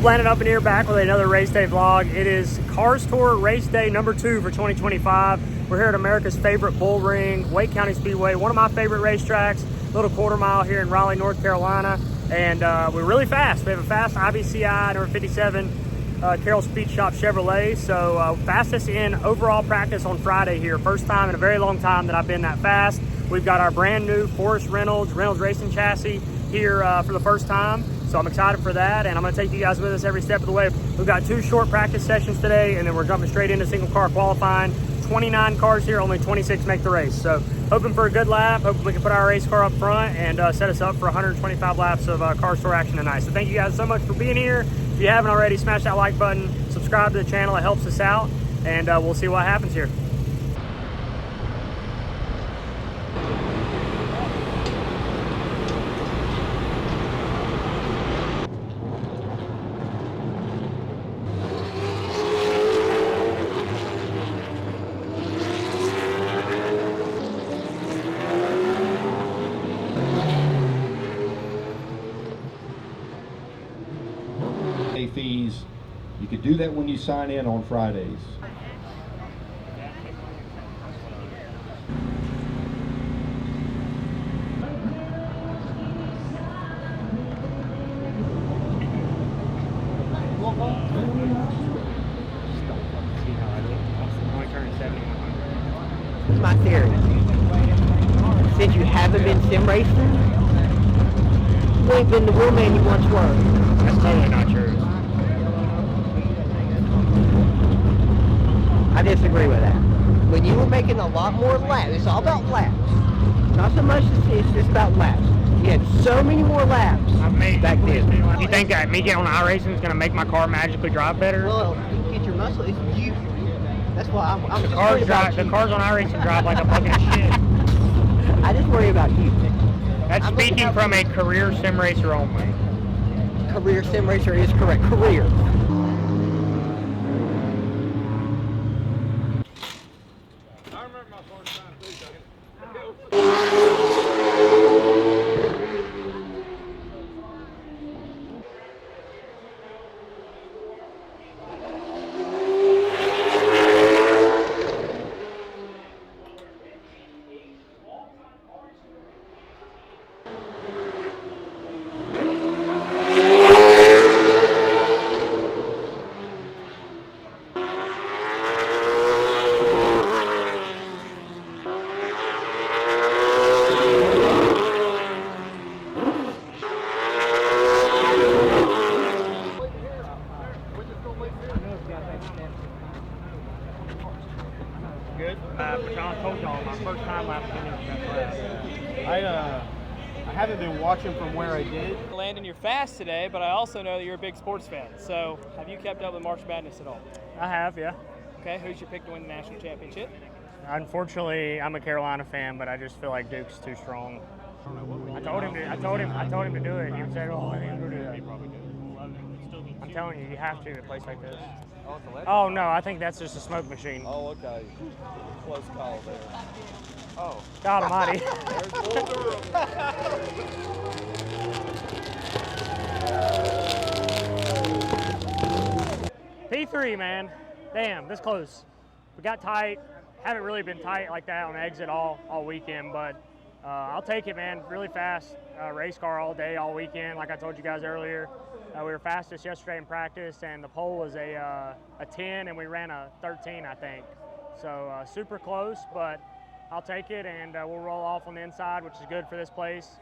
YouTube? Landon up in here back with another race day vlog. It is Cars Tour race day number 2 for 2025. We're here at America's favorite bull ring, Wake County Speedway, one of my favorite racetracks, little quarter mile here in Raleigh, North Carolina. And we're really fast. We have a fast IBCI number 57 Carroll Speedshop Chevrolet. So fastest in overall practice on Friday here. First time in a very long time that I've been that fast. We've got our brand new Forrest Reynolds racing chassis here for the first time. So I'm excited for that, and I'm gonna take you guys with us every step of the way. We've got 2 short practice sessions today, and then we're jumping straight into single car qualifying. 29 cars here, only 26 make the race. So hoping for a good lap, hoping we can put our race car up front and set us up for 125 laps of Car Tour action tonight. So thank you guys so much for being here. If you haven't already, smash that like button, subscribe to the channel, it helps us out, and we'll see what happens here. Fees. You could do that when you sign in on Fridays. This is my theory. Since you haven't been sim racing, you ain't been the wheel man you once were. That's totally not true. I disagree with that. When you were making a lot more laps, it's all about laps. Not so much, it's just about laps. You had so many more laps back then. You think that me getting on iRacing is going to make my car magically drive better? Well, you can get your muscle. It's you. That's why I'm just The worried about you. cars on iRacing drive like a bucket of shit. I just worry about you. That's speaking from a career sim racer only. Career sim racer is correct. Career. Good. But I told y'all my first time last week. I haven't been watching from where I did. Landon, you're fast today, but I also know that you're a big sports fan. So have you kept up with March Madness at all? I have, yeah. Okay, who's your pick to win the national championship? Unfortunately, I'm a Carolina fan, but I just feel like Duke's too strong. I told him to do it. He said, "Oh, I didn't do that." I'm telling you, you have to at a place like this. Oh no, I think that's just a smoke machine. Oh, okay. Close call there. Oh. God almighty. P3, man. Damn, this close. We got tight. Haven't really been tight like that on exit all weekend, but I'll take it, man. Really fast race car all day, all weekend. Like I told you guys earlier, we were fastest yesterday in practice, and the pole was a 10, and we ran a 13, I think. So super close, but I'll take it, and we'll roll off on the inside, which is good for this place,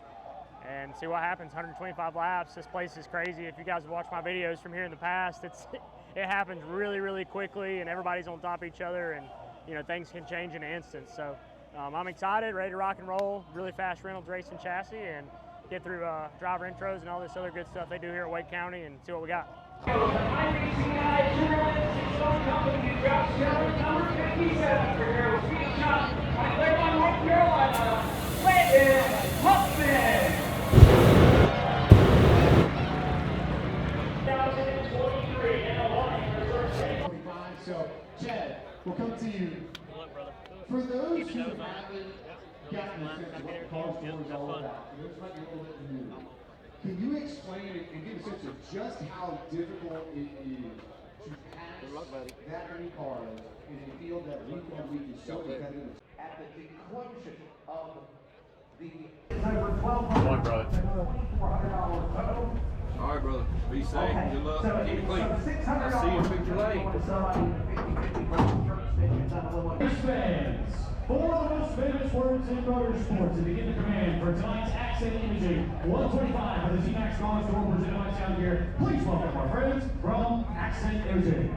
and see what happens. 125 laps. This place is crazy. If you guys have watched my videos from here in the past, it happens really, really quickly, and everybody's on top of each other, and you know things can change in an instant. So I'm excited, ready to rock and roll. Really fast Reynolds racing chassis, and get through driver intros and all this other good stuff they do here at Wake County, and see what we got. Landon, Huffman. 2023 and So, Chad, we'll come to you. For those who haven't gotten a sense of what Car Tour is all about, this might be a little bit new. Can you explain it and give a sense of just how difficult it is to pass that many cars in a field that week on week is so competitive? At the conclusion of the Come on, brother. All right, brother. Be safe. Good luck. Keep it clean. I'll see you in Victor Lane. Race fans, four of the most famous words in motorsports to begin the command for tonight's Accent Imaging 125 for the T-Max Cars Tour presented by Sound Gear. Please welcome our friends from Accent Imaging.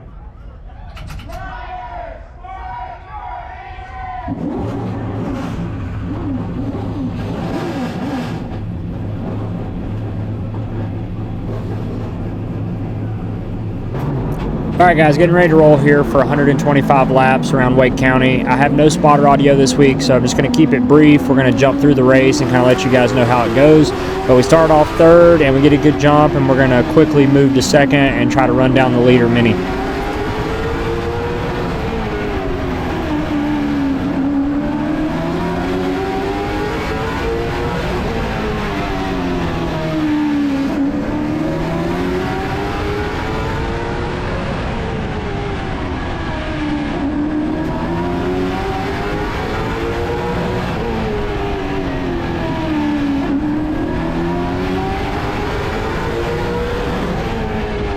All right, guys, getting ready to roll here for 125 laps around Wake County. I have no spotter audio this week, so I'm just going to keep it brief. We're going to jump through the race and kind of let you guys know how it goes. But we start off third, and we get a good jump, and we're going to quickly move to second and try to run down the leader mini.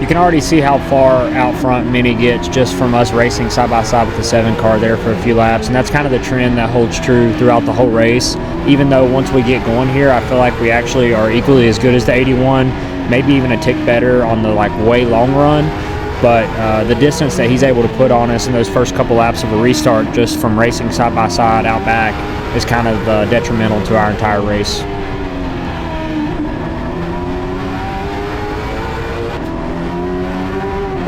You can already see how far out front Mini gets just from us racing side by side with the 7 car there for a few laps, and that's kind of the trend that holds true throughout the whole race. Even though once we get going here, I feel like we actually are equally as good as the 81, maybe even a tick better on the way long run. But the distance that he's able to put on us in those first couple laps of a restart just from racing side by side out back is kind of detrimental to our entire race.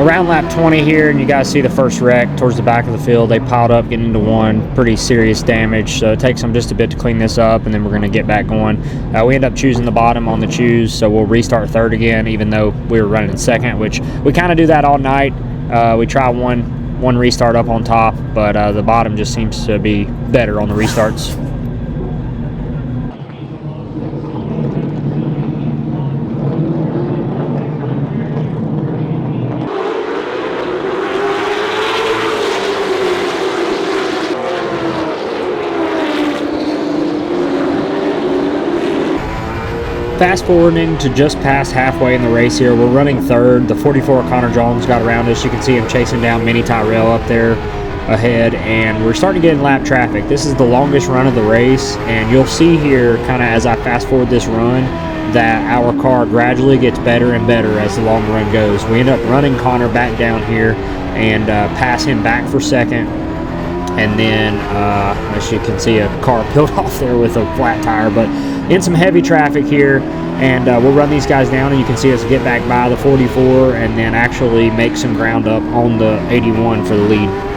Around lap 20 here, and you guys see the first wreck towards the back of the field. They piled up, getting into one, pretty serious damage. So it takes them just a bit to clean this up, and then we're going to get back going. We end up choosing the bottom on the choose, so we'll restart third again, even though we were running second, which we kind of do that all night. We try one restart up on top, but the bottom just seems to be better on the restarts. Fast forwarding to just past halfway in the race here, we're running third. The 44 Connor Jones got around us. You can see him chasing down Mini Tyrell up there ahead, and we're starting to get in lap traffic. This is the longest run of the race, and you'll see here kind of as I fast forward this run that our car gradually gets better and better as the long run goes. We end up running Connor back down here and pass him back for second. And then, as you can see, a car peeled off there with a flat tire, but in some heavy traffic here, and we'll run these guys down, and you can see us get back by the 44 and then actually make some ground up on the 81 for the lead.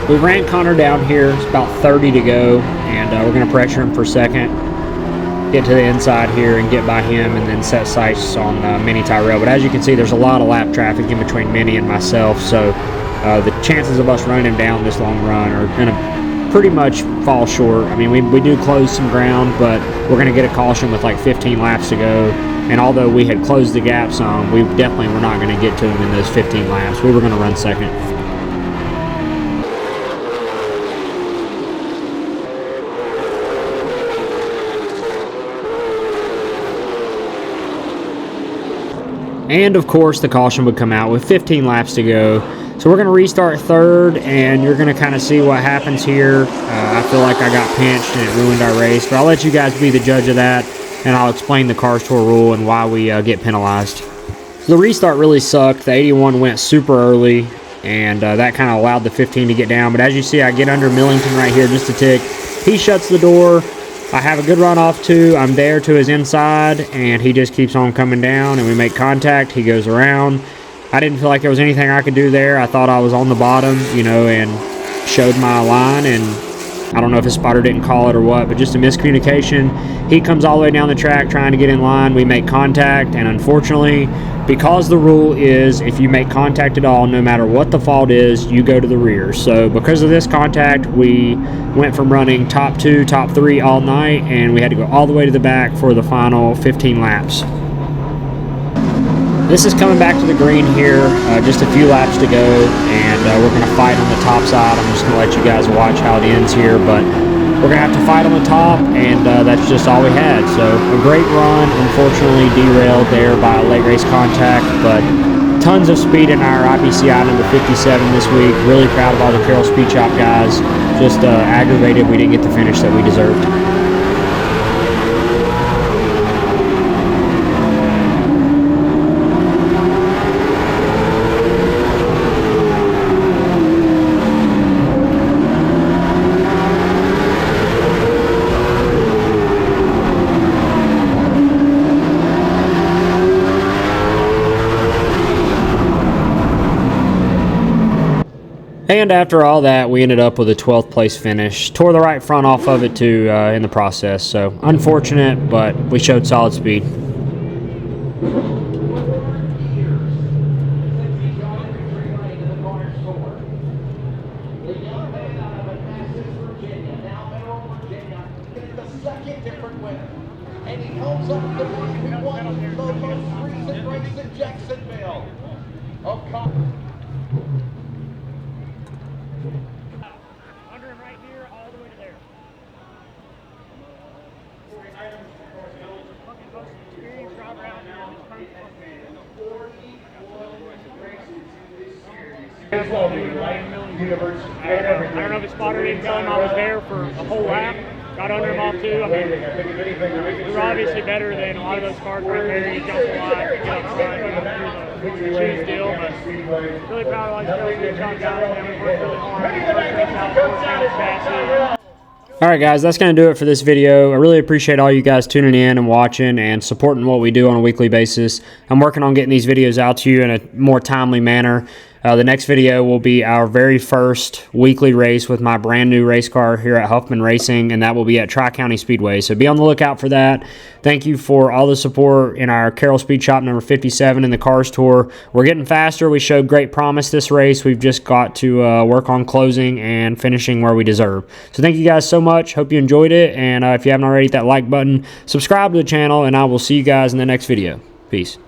We ran Connor down here. It's about 30 to go, and we're going to pressure him for second, get to the inside here and get by him, and then set sights on Mini Tyrell. But as you can see, there's a lot of lap traffic in between Mini and myself, so the chances of us running him down this long run are going to pretty much fall short. I mean, we do close some ground, but we're going to get a caution with like 15 laps to go. And although we had closed the gap some, we definitely were not going to get to him in those 15 laps. We were going to run second. And of course the caution would come out with 15 laps to go. So we're going to restart third, and you're going to kind of see what happens here. I feel like I got pinched and it ruined our race, but I'll let you guys be the judge of that, and I'll explain the Cars Tour rule and why we get penalized. So the restart really sucked. The 81 went super early, and that kind of allowed the 15 to get down. But as you see, I get under Millington right here just a tick. He shuts the door. I have a good run off too. I'm there to his inside, and he just keeps on coming down, and we make contact. He goes around. I didn't feel like there was anything I could do there. I thought I was on the bottom, you know, and showed my line, and I don't know if his spotter didn't call it or what, but just a miscommunication. He comes all the way down the track trying to get in line. We make contact, and unfortunately, because the rule is if you make contact at all, no matter what the fault is, you go to the rear. So because of this contact, we went from running top 2, top 3 all night, and we had to go all the way to the back for the final 15 laps. This is coming back to the green here, just a few laps to go, and we're going to fight on the top side. I'm just going to let you guys watch how it ends here, but we're going to have to fight on the top, and that's just all we had. So a great run, unfortunately derailed there by a late race contact, but tons of speed in our IBCI number 57 this week. Really proud of all the Carroll Speedshop guys. Just aggravated we didn't get the finish that we deserved. And after all that, we ended up with a 12th place finish. Tore the right front off of it too in the process. So unfortunate, but we showed solid speed. And he holds up the one who won the most recent race in Jacksonville. Under him right here, all the way to there. I don't know if his spotter didn't tell him I was there for a whole lap. Got under him off too. I mean, we were obviously better than a lot of those cars right there. You jump a lot, get up front, through the shoes deal, but really proud of all these girls who shot guys, man. We worked really hard. All right, guys, that's going to do it for this video. I really appreciate all you guys tuning in and watching and supporting what we do on a weekly basis. I'm working on getting these videos out to you in a more timely manner. The next video will be our very first weekly race with my brand new race car here at Huffman Racing, and that will be at County Speedway. So be on the lookout for that. Thank you for all the support in our Carroll Speedshop number 57 in the Cars Tour. We're getting faster. We showed great promise this race. We've just got to work on closing and finishing where we deserve. So thank you guys so much. Hope you enjoyed it. And if you haven't already, hit that like button, subscribe to the channel, and I will see you guys in the next video. Peace.